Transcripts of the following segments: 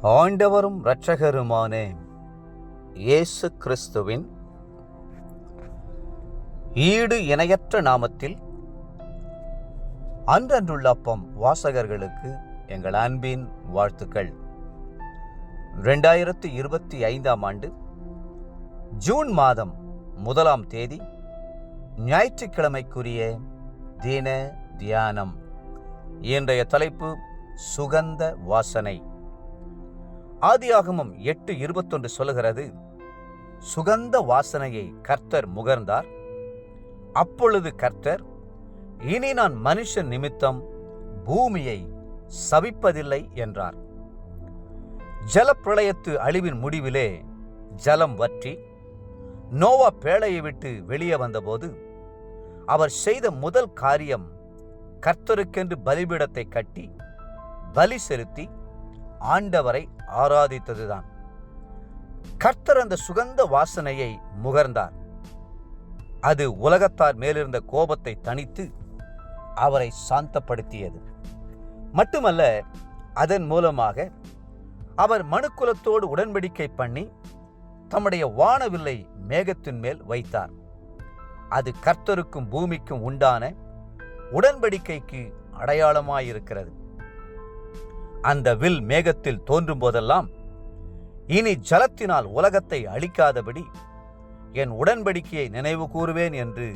ஆண்டவரும் இரட்சகருமான இயேசு கிறிஸ்துவின் ஈடு இணையற்ற நாமத்தில் அன்றன்றுள்ள அப்பம் வாசகர்களுக்கு எங்கள் அன்பின் வாழ்த்துக்கள். 2025 ஆண்டு ஜூன் மாதம் 1ஆம் தேதி ஞாயிற்றுக்கிழமைக்குரிய தின தியானம். இன்றைய தலைப்பு சுகந்த வாசனை. ஆதியாகமம் 8:21 சொல்லுகிறது, சுகந்த வாசனையை கர்த்தர் முகர்ந்தார். அப்பொழுது கர்த்தர், இனி நான் மனுஷன் நிமித்தம் பூமியை சபிப்பதில்லை என்றார். ஜலப்பிரளயத்து அழிவின் முடிவிலே ஜலம் வற்றி நோவா பேழையை விட்டு வெளியே வந்தபோது அவர் செய்த முதல் காரியம் கர்த்தருக்கென்று பலிபீடத்தை கட்டி பலி செலுத்தி ஆண்டவரை ஆராதித்ததுதான். கர்த்தர் அந்த சுகந்த வாசனையை முகர்ந்தார். அது உலகத்தார் மேலிருந்த கோபத்தை தணித்து அவரை சாந்தப்படுத்தியது. மட்டுமல்ல, அதன் மூலமாக அவர் மனுக்குலத்தோடு உடன்படிக்கை பண்ணி தம்முடைய வானவில்லை மேகத்தின் மேல் வைத்தார். அது கர்த்தருக்கும் பூமிக்கும் உண்டான உடன்படிக்கைக்கு அடையாளமாயிருக்கிறது. அந்த வில் மேகத்தில் தோன்றும் போதெல்லாம், இனி ஜலத்தினால் உலகத்தை அழிக்காதபடி என் உடன்படிக்கையை நினைவு கூறுவேன் என்று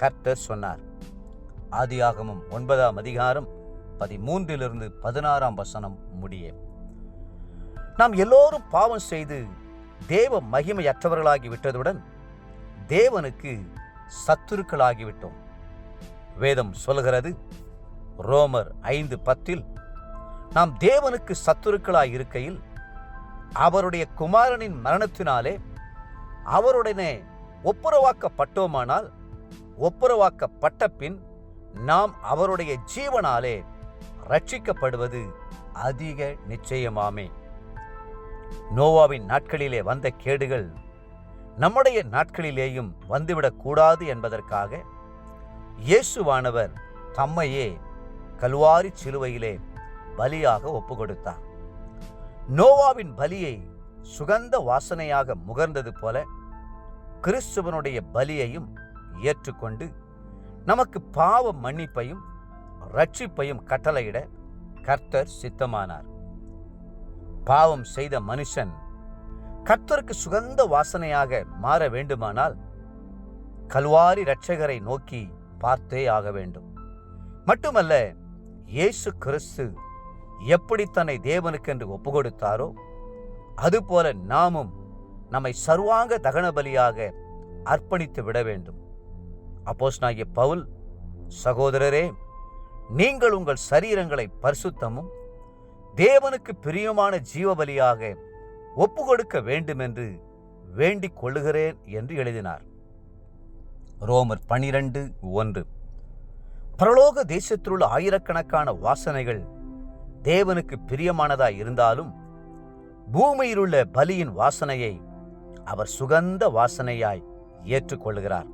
கர்த்தர் சொன்னார். ஆதியாகமம் 9ஆம் அதிகாரம் 13-16 வசனம் முடிய. நாம் எல்லோரும் பாவம் செய்து தேவ மகிமையற்றவர்களாகி விட்டதுடன் தேவனுக்கு சத்துருக்களாகிவிட்டோம். வேதம் சொல்கிறது, ரோமர் 5:10, நாம் தேவனுக்கு சத்துருக்களாய் இருக்கையில் அவருடைய குமாரனின் மரணத்தினாலே அவருடனே ஒப்புரவாக்கப்பட்டோமானால், ஒப்புரவாக்கப்பட்ட பின் நாம் அவருடைய ஜீவனாலே ரட்சிக்கப்படுவது அதிக நிச்சயமாமே. நோவாவின் நாட்களிலே வந்த கேடுகள் நம்முடைய நாட்களிலேயும் வந்துவிடக்கூடாது என்பதற்காக இயேசுவானவர் தம்மையே கல்வாரி சிலுவையிலே பலியாக ஒப்புக்கொடுத்தார். நோவாவின் பலியை சுகந்த வாசனையாக முகர்ந்தது போல கிறிஸ்துவனுடைய பலியையும் ஏற்றுக்கொண்டு நமக்கு பாவ மன்னிப்பையும் ரட்சிப்பையும் கட்டளையிட கர்த்தர் சித்தமானார். பாவம் செய்த மனுஷன் கர்த்தருக்கு சுகந்த வாசனையாக மாற வேண்டுமானால் கல்வாரி இரட்சகரை நோக்கி பார்த்தே ஆக வேண்டும். மட்டுமல்ல, இயேசு கிறிஸ்து எப்படி தன்னை தேவனுக்கென்று ஒப்புக்கொடுத்தாரோ அதுபோல நாமும் நம்மை சர்வாங்க தகன பலியாக அர்ப்பணித்து விட வேண்டும். அப்போஸ்தலனாகிய பவுல், சகோதரரே, நீங்கள் உங்கள் சரீரங்களை பரிசுத்தமும் தேவனுக்கு பிரியமான ஜீவபலியாக ஒப்புக்கொடுக்க வேண்டும் என்று வேண்டிக் கொள்ளுகிறேன் என்று எழுதினார். ரோமர் 12:1. பரலோக தேசத்திலுள்ள ஆயிரக்கணக்கான வாசனைகள் தேவனுக்கு பிரியமானதாய் இருந்தாலும் பூமியிலுள்ள பலியின் வாசனையை அவர் சுகந்த வாசனையாய் ஏற்றுக்கொள்கிறார்.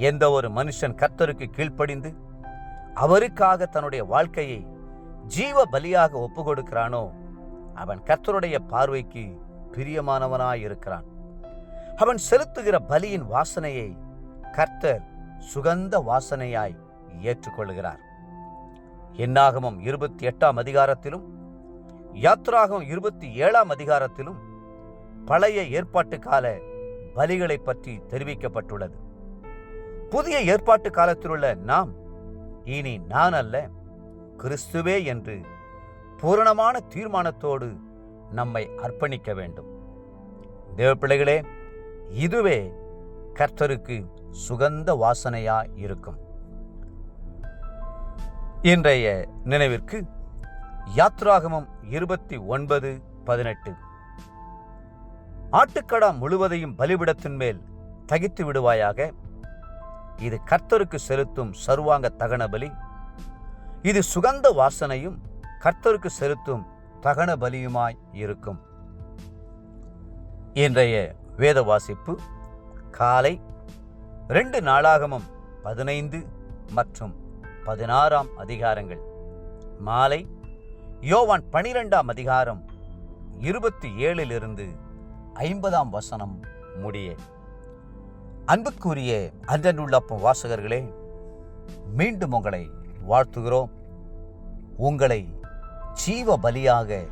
எந்த ஒரு மனுஷன் கர்த்தருக்கு கீழ்ப்படிந்து அவருக்காக தன்னுடைய வாழ்க்கையை ஜீவ பலியாக ஒப்பு கொடுக்கிறானோ அவன் கர்த்தருடைய பார்வைக்கு பிரியமானவனாயிருக்கிறான். அவன் செலுத்துகிற பலியின் வாசனையை கர்த்தர் சுகந்த வாசனையாய் ஏற்றுக்கொள்கிறார். என்னாகமம் 28ஆம் அதிகாரத்திலும் யாத்ராகமம் 27ஆம் அதிகாரத்திலும் பழைய ஏற்பாட்டு கால பலிகளை பற்றி தெரிவிக்கப்பட்டுள்ளது. புதிய ஏற்பாட்டு காலத்திலுள்ள நாம் இனி நான் அல்ல, கிறிஸ்துவே என்று பூரணமான தீர்மானத்தோடு நம்மை அர்ப்பணிக்க வேண்டும். தேவ பிள்ளைகளே, இதுவே கர்த்தருக்கு சுகந்த வாசனையாய் இருக்கும். இன்றைய நினைவிற்கு யாத்ராகமம் 29:18. ஆட்டுக்கடா முழுவதையும் பலிபிடத்தின் மேல் தகித்து விடுவாயாக. இது கர்த்தருக்கு செலுத்தும் சர்வாங்க தகன பலி. இது சுகந்த வாசனையும் கர்த்தருக்கு செலுத்தும் தகன பலியுமாய் இருக்கும். இன்றைய வேத வாசிப்பு காலை 2 நாளாகமம் 15 மற்றும் 16ஆம் அதிகாரங்கள், மாலை யோவான் 12ஆம் அதிகாரம் 27 50 வசனம் முடிய. அன்புக்குரிய அன்றனுள்ளப்பம் வாசகர்களே, மீண்டும் உங்களை வாழ்த்துகிறோம். உங்களை ஜீவ பலியாக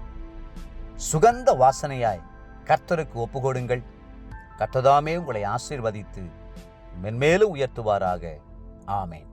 சுகந்த வாசனையாய் கர்த்தருக்கு ஒப்புக்கொடுங்கள். கர்த்ததாமே உங்களை ஆசீர்வதித்து மென்மேலும் உயர்த்துவாராக. ஆமென்.